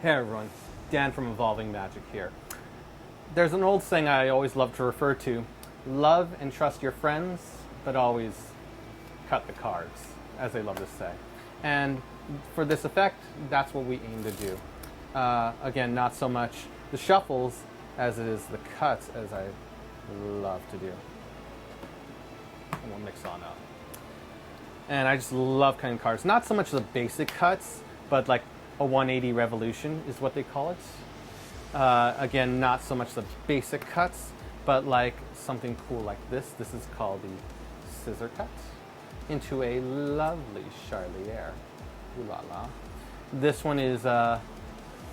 Hey everyone, Dan from Evolving Magic here. There's an old saying I always love to refer to: love and trust your friends, but always cut the cards, as they love to say. And for this effect, that's what we aim to do. Again, not so much the shuffles as it is the cuts, as I love to do. And we'll mix on up. And I just love cutting cards. Not so much the basic cuts, but like a 180 revolution is what they call it. Again, not so much the basic cuts, but like something cool like this. This is called the scissor cut into a lovely Charlier. Ooh la la. This one is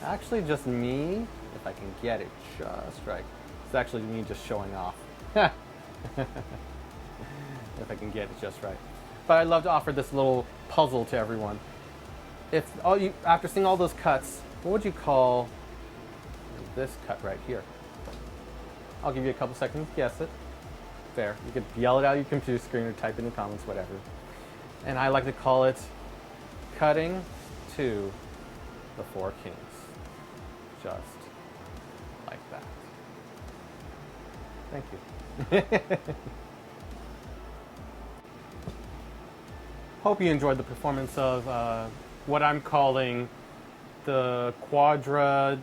actually just me, if I can get it just right. It's actually me just showing off. If I can get it just right. But I'd love to offer this little puzzle to everyone. If after seeing all those cuts, what would you call this cut right here? I'll give you a couple seconds to guess it. There, you could yell it out on your computer screen or type in the comments, whatever. And I like to call it cutting to the four kings. Just like that. Thank you. Hope you enjoyed the performance of what I'm calling the Quadra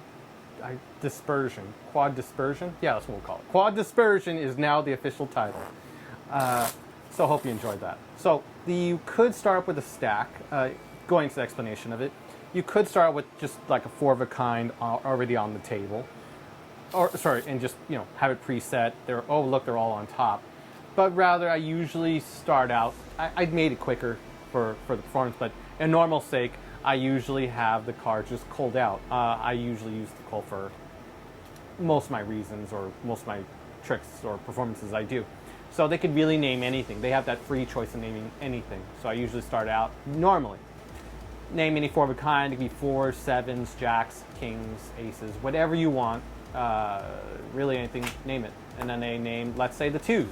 Dispersion. Quad Dispersion? Yeah, that's what we'll call it. Quad Dispersion is now the official title. So hope you enjoyed that. So you could start up with a stack, going to the explanation of it. You could start with just like a four of a kind already on the table. Or, sorry, and just, have it preset. They're all on top. But rather, I usually start out, I made it quicker for the performance, but in normal sake, I usually have the cards just culled out. I usually use the cull for most of my reasons or most of my tricks or performances I do. So they could really name anything. They have that free choice of naming anything. So I usually start out normally. Name any four of a kind. It could be fours, sevens, jacks, kings, aces, whatever you want. Really anything, name it. And then they name, let's say, the twos.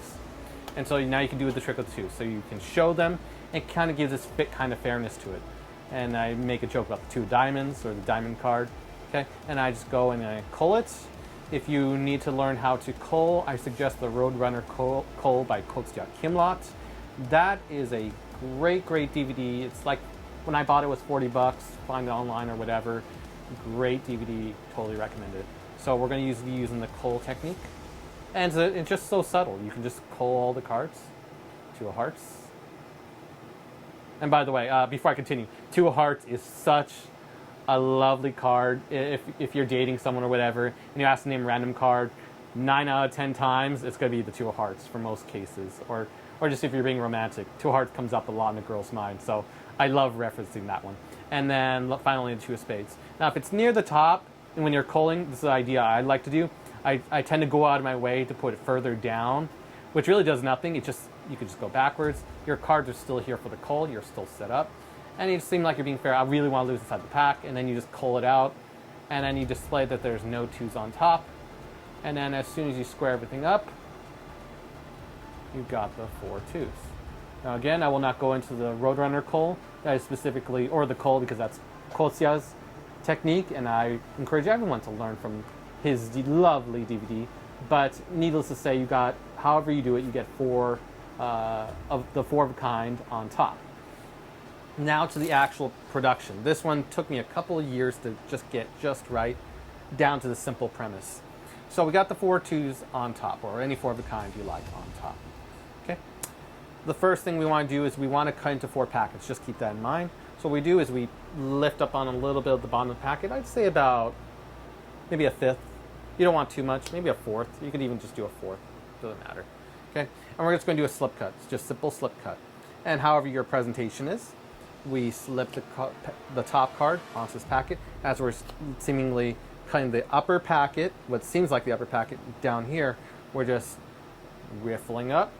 And so now you can do the trick with the twos. So you can show them. It kind of gives this kind of fairness to it. And I make a joke about the two diamonds or the diamond card. Okay, and I just go and I cull it. If you need to learn how to cull, I suggest the Roadrunner Cull by Kotstia Kimlot. That is a great DVD. It's like when I bought it, was $40. Find it online or whatever. Great DVD. Totally recommend it. So we're going to be using the cull technique. And it's just so subtle. You can just cull all the cards. Two of hearts. And by the way, before I continue, two of hearts is such a lovely card. If you're dating someone or whatever, and you ask to name a random card, 9 out of 10 times, it's going to be the two of hearts for most cases. Or just if you're being romantic, two of hearts comes up a lot in a girl's mind. So I love referencing that one. And then finally, the two of spades. Now, if it's near the top, and when you're culling, this is the idea I like to do. I tend to go out of my way to put it further down, which really does nothing. You could just go backwards. Your cards are still here for the cull. You're still set up. And you seem like you're being fair. I really want to lose inside the pack. And then you just cull it out. And then you display that there's no twos on top. And then as soon as you square everything up, you've got the four twos. Now again, I will not go into the Roadrunner cull. That is specifically, or the cull, because that's Kotsia's technique. And I encourage everyone to learn from his lovely DVD. But needless to say, you got, however you do it, you get four of the four of a kind on top. Now to the actual production. This one took me a couple of years to just get just right, down to the simple premise. So we got the four twos on top, or any four of a kind you like on top. Okay. The first thing we want to do is we want to cut into four packets. Just keep that in mind. So what we do is we lift up on a little bit of the bottom of the packet. I'd say about maybe a fifth. You don't want too much. Maybe a fourth. You could even just do a fourth. Doesn't matter. Okay. And we're just going to do a slip cut. It's just simple slip cut. And however your presentation is, we slip the top card onto this packet as we're seemingly cutting the upper packet, what seems like the upper packet down here. We're just riffling up,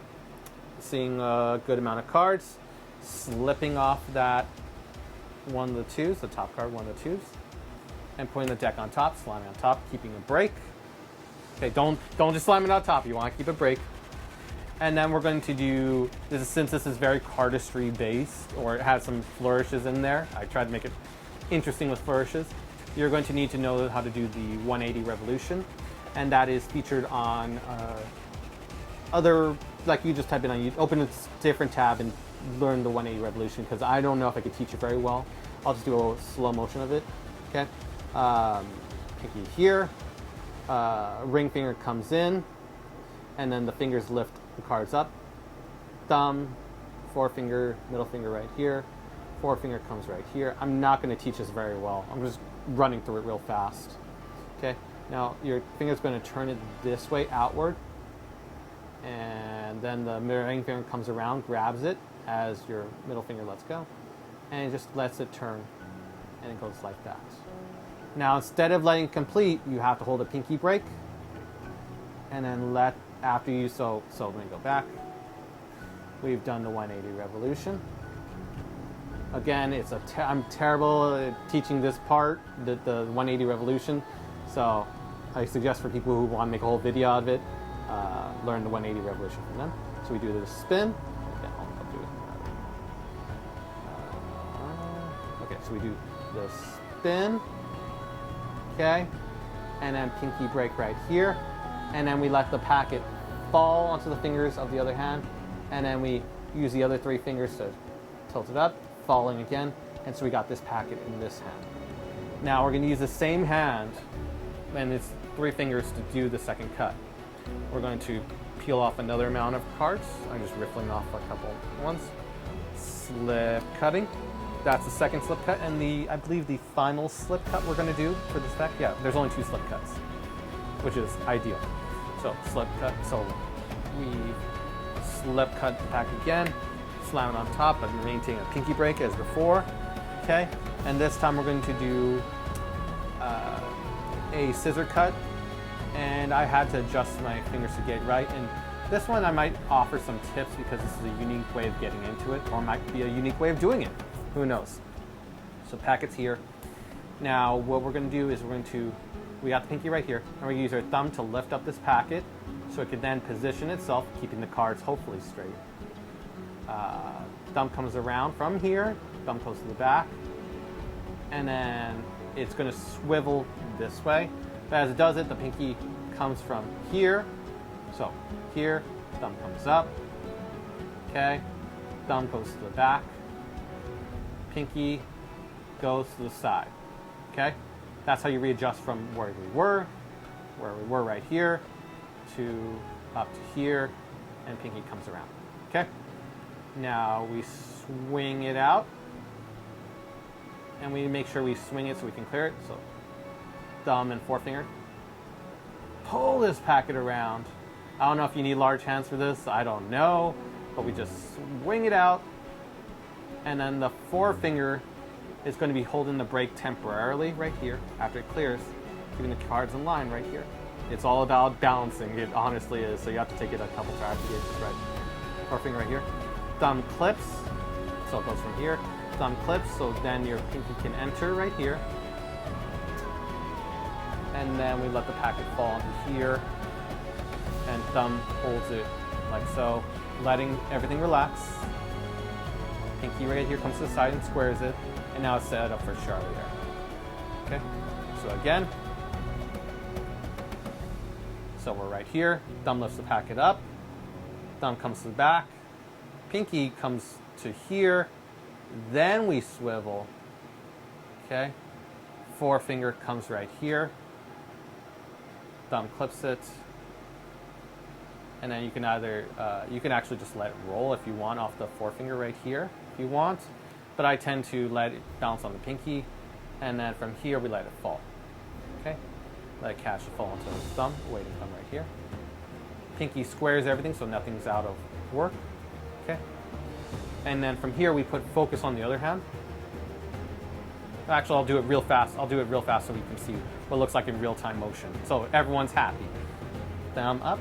seeing a good amount of cards, slipping off that one of the twos, the top card, one of the twos, and putting the deck on top, slamming on top, keeping a break. Okay, don't just slam it on top. You want to keep a break. And then we're going to do, since this is very cardistry based, or it has some flourishes in there, I tried to make it interesting with flourishes. you're going to need to know how to do the 180 revolution, and that is featured on other, like you just type it on, you open a different tab and learn the 180 revolution, because I don't know if I could teach it very well. I'll just do a slow motion of it. Okay, pinky here, ring finger comes in, and then the fingers lift the cards up. Thumb, forefinger, middle finger right here. Forefinger comes right here. I'm not going to teach this very well. I'm just running through it real fast. Okay, now your finger's going to turn it this way outward, and then the ring finger comes around, grabs it as your middle finger lets go, and it just lets it turn, and it goes like that. Now, instead of letting it complete, you have to hold a pinky break, and then let, after you, so let me go back. We've done the 180 revolution. Again, I'm terrible at teaching this part, the 180 revolution, so I suggest for people who want to make a whole video out of it, learn the 180 revolution from them. So we do the spin. Yeah, I'll do it. Okay, so we do the spin. Okay, and then pinky break right here, and then we let the packet fall onto the fingers of the other hand, and then we use the other three fingers to tilt it up, falling again, and so we got this packet in this hand. Now we're going to use the same hand, and it's three fingers to do the second cut. We're going to peel off another amount of cards. I'm just riffling off a couple ones. Slip cutting. That's the second slip cut, and I believe the final slip cut we're going to do for this deck. Yeah, there's only 2 slip cuts, which is ideal. So slip cut. So we slip cut the pack again, slam it on top, but maintain a pinky break as before. Okay, and this time we're going to do a scissor cut, and I had to adjust my fingers to get it right. And this one I might offer some tips because this is a unique way of getting into it, or might be a unique way of doing it. Who knows? So packets here. Now what we're going to do is we got the pinky right here, and we're going to use our thumb to lift up this packet so it can then position itself, keeping the cards hopefully straight. Thumb comes around from here, thumb goes to the back, and then it's going to swivel this way. But as it does it, the pinky comes from here. So here, thumb comes up. Okay, thumb goes to the back. Pinky goes to the side. Okay, that's how you readjust from where we were right here, to up to here, and pinky comes around. Okay, now we swing it out, and we make sure we swing it so we can clear it. So thumb and forefinger, pull this packet around. I don't know if you need large hands for this, I don't know, but we just swing it out, and then the forefinger is going to be holding the break temporarily right here after it clears, keeping the cards in line right here. It's all about balancing, it honestly is, so you have to take it a couple tries to get this right. Forefinger right here. Thumb clips, so it goes from here. Thumb clips, so then your pinky can enter right here. And then we let the packet fall into here, and thumb holds it like so, letting everything relax. Pinky right here comes to the side and squares it, and now it's set up for Charlie there. Okay, so again, so we're right here, thumb lifts the packet up, thumb comes to the back, pinky comes to here, then we swivel. Okay, forefinger comes right here, thumb clips it, and then you can either, you can actually just let it roll if you want off the forefinger right here, if you want, but I tend to let it bounce on the pinky, and then from here we let it fall. Okay, let it catch the fall onto the thumb, waiting thumb right here. Pinky squares everything so nothing's out of work. Okay, and then from here we put focus on the other hand. Actually, I'll do it real fast. I'll do it real fast so we can see what it looks like in real-time motion, so everyone's happy. Thumb up.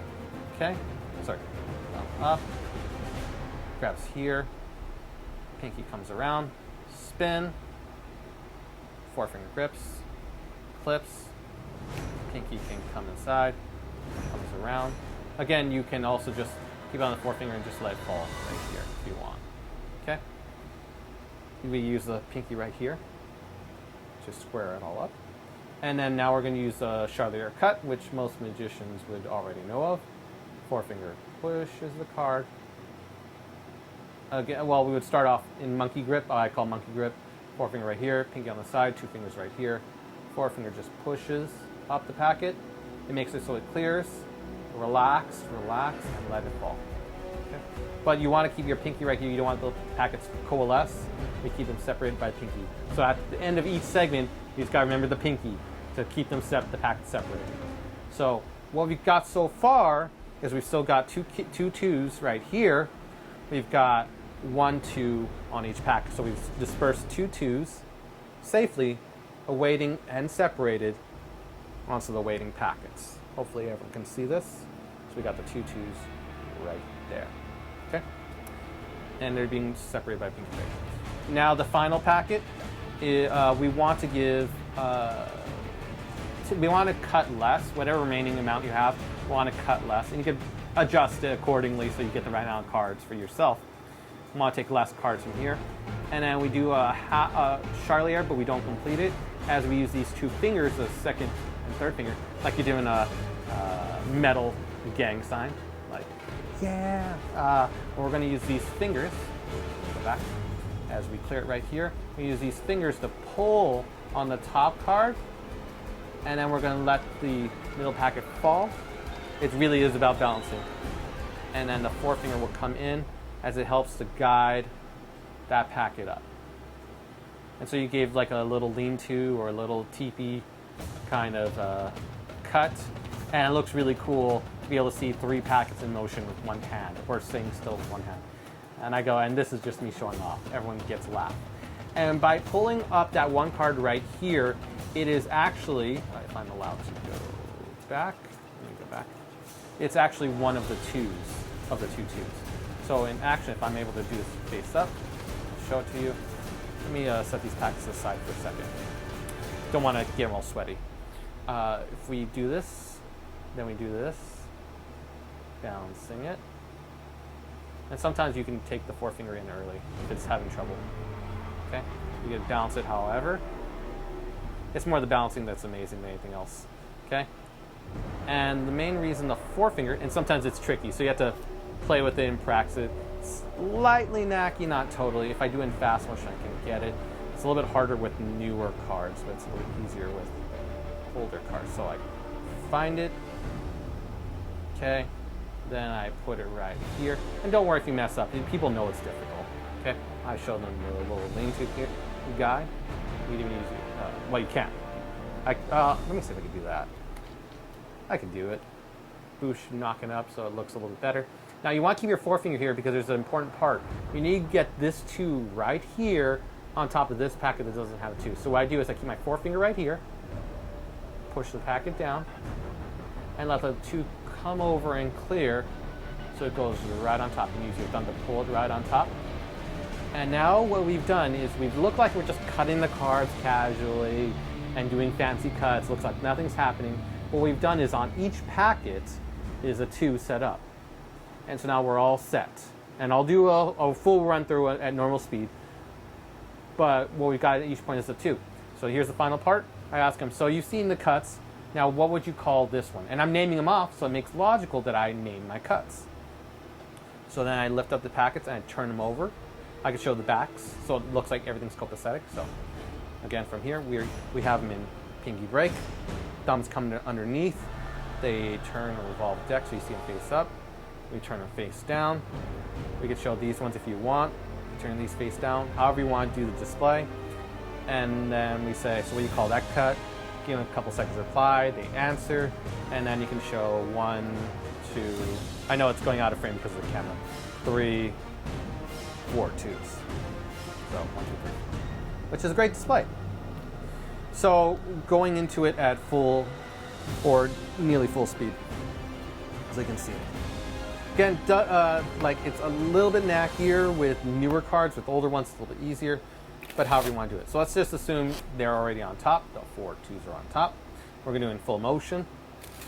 Okay, sorry. Thumb up. Grabs here. Pinky comes around. Spin. Forefinger grips. Clips. Pinky can come inside. Comes around. Again, you can also just keep it on the forefinger and just let it fall right here if you want. Okay. We use the pinky right here. Just square it all up. And then now we're going to use a Charlier cut, which most magicians would already know of. Forefinger pushes the card. Again, well, we would start off in monkey grip. I call monkey grip. Forefinger right here, pinky on the side, two fingers right here. Forefinger just pushes up the packet. It makes it so it clears. Relax, relax, and let it fall. Okay? But you want to keep your pinky right here. You don't want the packets to coalesce. You keep them separated by pinky. So at the end of each segment, you just got to remember the pinky to keep them the packets separated. So what we've got so far is we've still got two twos right here. We've got 1, 2 on each packet. So we've dispersed 2 twos safely, awaiting and separated onto the waiting packets. Hopefully everyone can see this. So we got the 2 twos right there. Okay? And they're being separated by pinky fingers. Now the final packet, we want to give, we want to cut less. Whatever remaining amount you have, we want to cut less. And you can adjust it accordingly so you get the right amount of cards for yourself. We want to take less cards from here. And then we do a Charlier, but we don't complete it, as we use these 2 fingers, the second and third finger, like you're doing a metal gang sign. Like, yeah. We're going to use these fingers. Go back. As we clear it right here, we use these fingers to pull on the top card, and then we're going to let the middle packet fall. It really is about balancing. And then the forefinger will come in as it helps to guide that packet up. And so you gave like a little lean-to or a little teepee kind of cut, and it looks really cool to be able to see 3 packets in motion with one hand, or staying still with one hand. And I go, and this is just me showing off. Everyone gets a laugh. And by pulling up that one card right here, it is actually, if I'm allowed to go back, let me go back. It's actually one of the 2s, of the 2 twos. So in action, if I'm able to do this face up, I'll show it to you. Let me set these packets aside for a second. Don't want to get them all sweaty. If we do this, then we do this, balancing it. And sometimes you can take the forefinger in early if it's having trouble. Okay? You can balance it however. It's more the balancing that's amazing than anything else. Okay? And the main reason the forefinger, and sometimes it's tricky, so you have to play with it and practice it. Slightly knacky, not totally. If I do in fast motion, I can get it. It's a little bit harder with newer cards, but it's a little easier with older cards. So I find it. Okay? Then I put it right here. And don't worry if you mess up. People know it's difficult. Okay? I show them the little lean-to here. Guide. You can even use it. Well, you can't. Let me see if I can do that. I can do it. Boosh, knocking up so it looks a little better. Now you want to keep your forefinger here because there's an important part. You need to get this 2 right here on top of this packet that doesn't have a 2. So what I do is I keep my forefinger right here, push the packet down, and let the 2 come over and clear so it goes right on top. You use your thumb to pull it right on top. And now what we've done is we've looked like we're just cutting the cards casually and doing fancy cuts. Looks like nothing's happening. What we've done is on each packet is a 2 set up. And so now we're all set. And I'll do a full run through at normal speed. But what we've got at each point is a 2. So here's the final part. I ask him, so you've seen the cuts. Now, what would you call this one? And I'm naming them off, so it makes logical that I name my cuts. So then I lift up the packets and I turn them over. I can show the backs, so it looks like everything's copacetic. So again, from here, we have them in pinky break. Thumbs come underneath. They turn or revolve deck, so you see them face up. We turn them face down. We could show these ones if you want. Turn these face down, however you want to do the display. And then we say, so what do you call that cut? Give them a couple seconds to reply, they answer, and then you can show 1, 2, I know it's going out of frame because of the camera, 3, 4 twos. So 1, 2, 3, which is a great display. So going into it at full or nearly full speed, as you can see. Again, like it's a little bit knackier with newer cards. With older ones, it's a little bit easier. But however you want to do it. So let's just assume they're already on top. The 4 twos are on top. We're going to do it in full motion.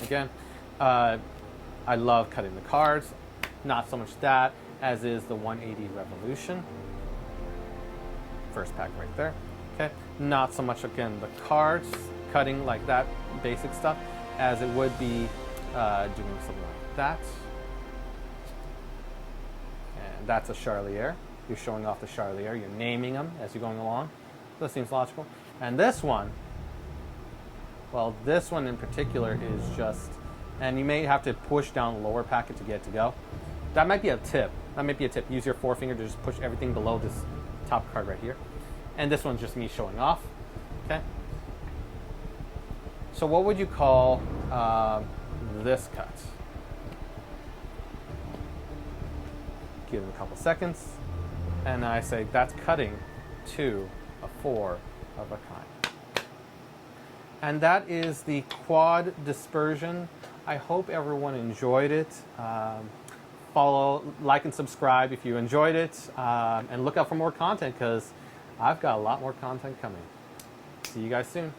Again, I love cutting the cards. Not so much that, as is the 180 Revolution. First pack right there. Okay. Not so much, again, the cards cutting like that basic stuff as it would be doing something like that. And that's a charliere. You're showing off the charliere. You're naming them as you're going along. That seems logical. And this one, well, this one in particular is just, and you may have to push down the lower packet to get it to go. That might be a tip. That might be a tip. Use your forefinger to just push everything below this top card right here. And this one's just me showing off. Okay. So what would you call this cut? Give it a couple seconds. And I say that's cutting to a 4 of a kind. And that is the quad dispersion. I hope everyone enjoyed it. Follow, like, and subscribe if you enjoyed it. And look out for more content because I've got a lot more content coming. See you guys soon.